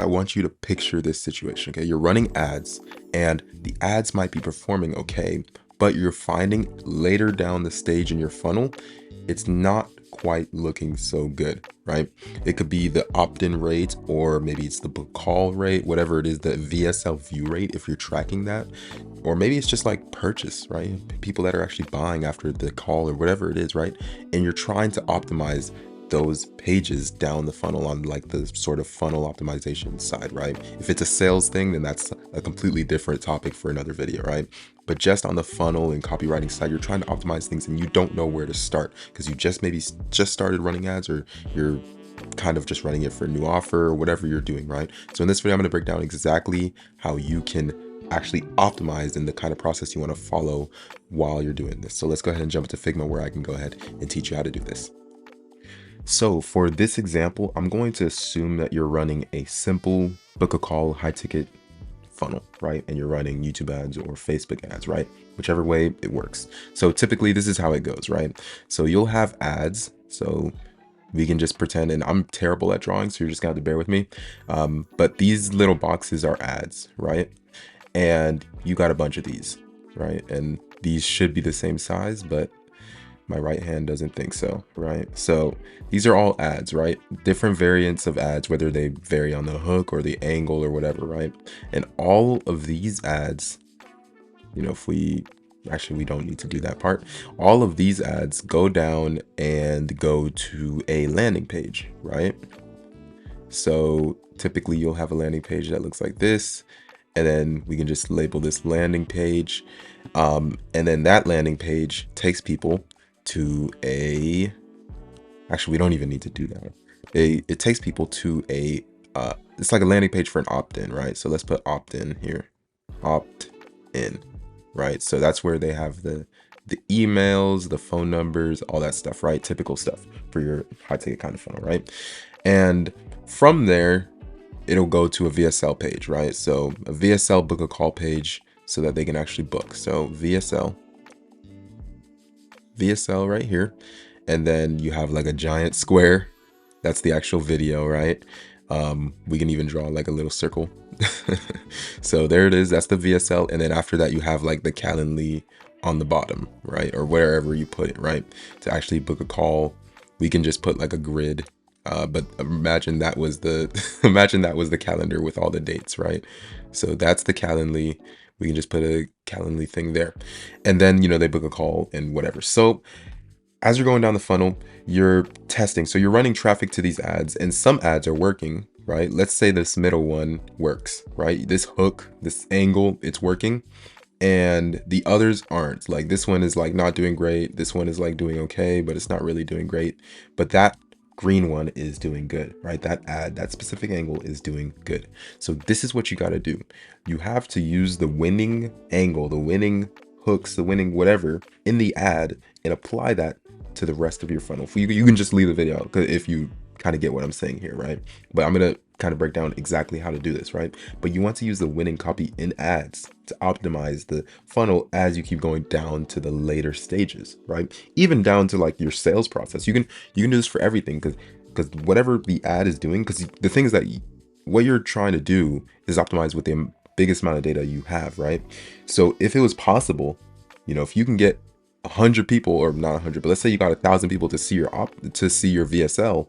I want you to picture this situation, okay? You're running ads and the ads might be performing okay, but you're finding later down the stage in your funnel, it's not quite looking so good, right? It could be the opt-in rate, or maybe it's the book call rate, whatever it is, the VSL view rate, if you're tracking that. Or maybe it's just like purchase, right? People that are actually buying after the call or whatever it is, right? And you're trying to optimize those pages down the funnel on like the sort of funnel optimization side, right? If it's a sales thing, then that's a completely different topic for another video, right? But just on the funnel and copywriting side, you're trying to optimize things and you don't know where to start because you just maybe just started running ads, or you're kind of just running it for a new offer or whatever you're doing, right? So in this video, I'm going to break down exactly how you can actually optimize and the kind of process you want to follow while you're doing this. So let's go ahead and jump into Figma, where I can go ahead and teach you how to do this. So for this example, I'm going to assume that you're running a simple book a call high ticket funnel, right? And you're running YouTube ads or Facebook ads, right? Whichever way it works. So typically this is how it goes, right? So you'll have ads. So we can just pretend, and I'm terrible at drawing, so you're just gonna have to bear with me. But these little boxes are ads, right? And you got a bunch of these, right? And these should be the same size, but my right hand doesn't think so, right? So these are all ads, right? Different variants of ads, whether they vary on the hook or the angle or whatever, right? And all of these ads, you know, if we actually, we don't need to do that part. All of these ads go down and go to a landing page, right? So typically you'll have a landing page that looks like this, and then we can just label this landing page. And then that landing page takes people to a, actually, we don't even need to do that. It takes people to a, it's like a landing page for an opt-in, right? So let's put opt-in here, opt-in, right? So that's where they have the emails, the phone numbers, all that stuff, right? Typical stuff for your high ticket kind of funnel, right? And from there, it'll go to a VSL page, right? So a VSL book a call page so that they can actually book. So VSL right here. And then you have like a giant square. That's the actual video, right? We can even draw like a little circle. So there it is. That's the VSL. And then after that, you have like the Calendly on the bottom, right? Or wherever you put it, right? To actually book a call, we can just put like a grid. But imagine that was the imagine that was the calendar with all the dates, right? So that's the Calendly. We can just put a Calendly thing there, and then, you know, they book a call and whatever. So as you're going down the funnel, you're testing. So you're running traffic to these ads, and some ads are working, right? Let's say this middle one works, right? This hook, this angle, it's working, and the others aren't. Like this one is like not doing great. This one is like doing okay, but it's not really doing great. But that green one is doing good, right? That ad, that specific angle is doing good. So this is what you got to do. You have to use the winning angle, the winning hooks, the winning whatever in the ad, and apply that to the rest of your funnel. You can just leave the video out if you kind of get what I'm saying here, right? But I'm going to kind of break down exactly how to do this, right? But you want to use the winning copy in ads to optimize the funnel as you keep going down to the later stages, right? Even down to like your sales process. You can do this for everything, because whatever the ad is doing, because the thing is that what you're trying to do is optimize with the biggest amount of data you have, right? So if it was possible, you know, if you can get 100 people, or not 100, but let's say you got 1,000 people to see your VSL,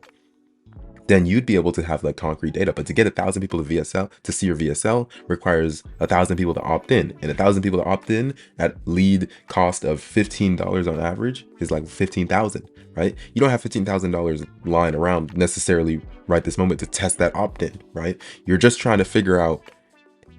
then you'd be able to have like concrete data. But to get 1,000 people to see your VSL requires 1,000 people to opt in, and 1,000 people to opt in at lead cost of $15 on average is like 15,000, right? You don't have $15,000 lying around necessarily right this moment to test that opt-in, right? You're just trying to figure out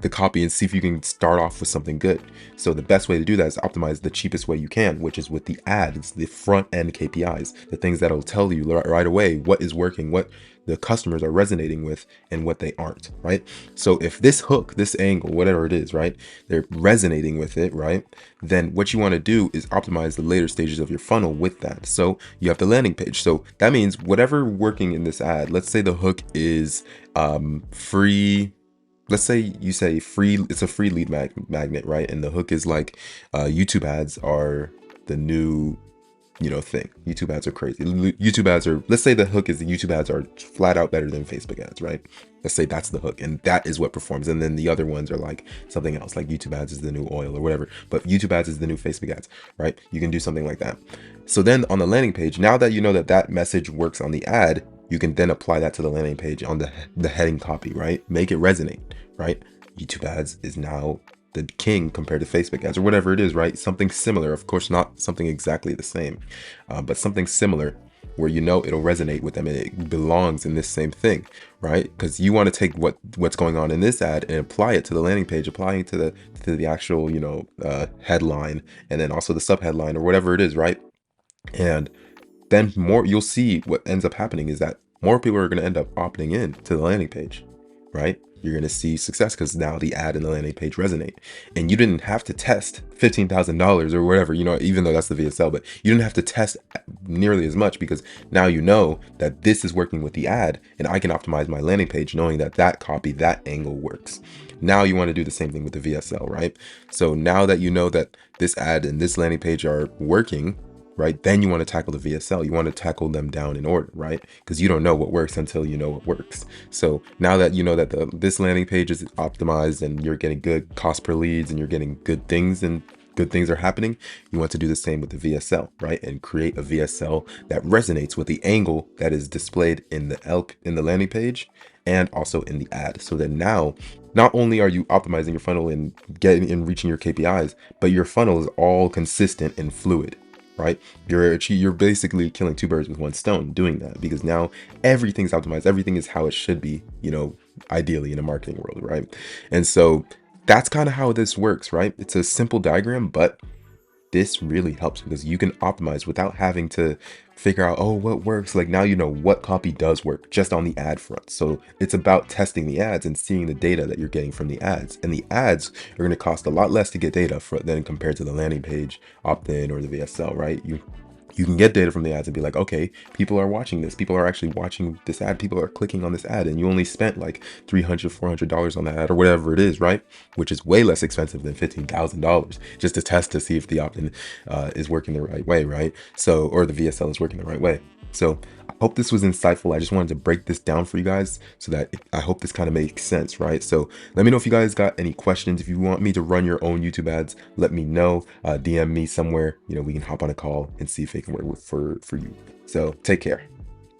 the copy and see if you can start off with something good. So the best way to do that is optimize the cheapest way you can, which is with the ads, the front end KPIs, the things that'll tell you right away what is working, what the customers are resonating with, and what they aren't, right? So if this hook, this angle, whatever it is, right, they're resonating with it, right, then what you want to do is optimize the later stages of your funnel with that. So you have the landing page. So that means whatever working in this ad, let's say the hook is free. Let's say you say free, it's a free lead magnet, right? And the hook is like YouTube ads are the new thing. YouTube ads are crazy. YouTube ads are, let's say the hook is the YouTube ads are flat out better than Facebook ads, right? Let's say that's the hook, and that is what performs. And then the other ones are like something else, like YouTube ads is the new oil or whatever. But YouTube ads is the new Facebook ads, right? You can do something like that. So then on the landing page, now that you know that that message works on the ad, you can then apply that to the landing page on the heading copy, right? Make it resonate, right? YouTube ads is now the king compared to Facebook ads or whatever it is, right? Something similar, of course, not something exactly the same, but something similar where it'll resonate with them and it belongs in this same thing, right? Because you want to take what's going on in this ad and apply it to the landing page, applying it to the actual headline, and then also the subheadline or whatever it is, right? And then you'll see what ends up happening is that more people are going to end up opting in to the landing page, right? You're going to see success because now the ad and the landing page resonate. And you didn't have to test $15,000 or whatever, even though that's the VSL, but you didn't have to test nearly as much because now you know that this is working with the ad and I can optimize my landing page knowing that that copy, that angle works. Now you want to do the same thing with the VSL, right? So now that you know that this ad and this landing page are working, right? Then you want to tackle the VSL. You want to tackle them down in order, right? Because you don't know what works until you know what works. So now that you know that this landing page is optimized and you're getting good cost per leads and you're getting good things and good things are happening, you want to do the same with the VSL, right? And create a VSL that resonates with the angle that is displayed in the landing page and also in the ad. So that now not only are you optimizing your funnel and reaching your KPIs, but your funnel is all consistent and fluid, right? You're basically killing two birds with one stone doing that, because now everything's optimized. Everything is how it should be, ideally in a marketing world, right? And so that's kind of how this works, right? It's a simple diagram, but this really helps because you can optimize without having to figure out, oh, what works. Like now you know what copy does work just on the ad front. So it's about testing the ads and seeing the data that you're getting from the ads. And the ads are going to cost a lot less to get data than compared to the landing page opt-in or the VSL, right? You can get data from the ads and be like, okay, people are watching this. People are actually watching this ad. People are clicking on this ad. And you only spent like $300, $400 on that ad or whatever it is, right? Which is way less expensive than $15,000 just to test to see if the opt-in is working the right way, right? So, or the VSL is working the right way. So I hope this was insightful. I just wanted to break this down for you guys so that I hope this kind of makes sense, right? So let me know if you guys got any questions. If you want me to run your own YouTube ads, let me know. DM me somewhere. We can hop on a call and see if it can work for you. So take care.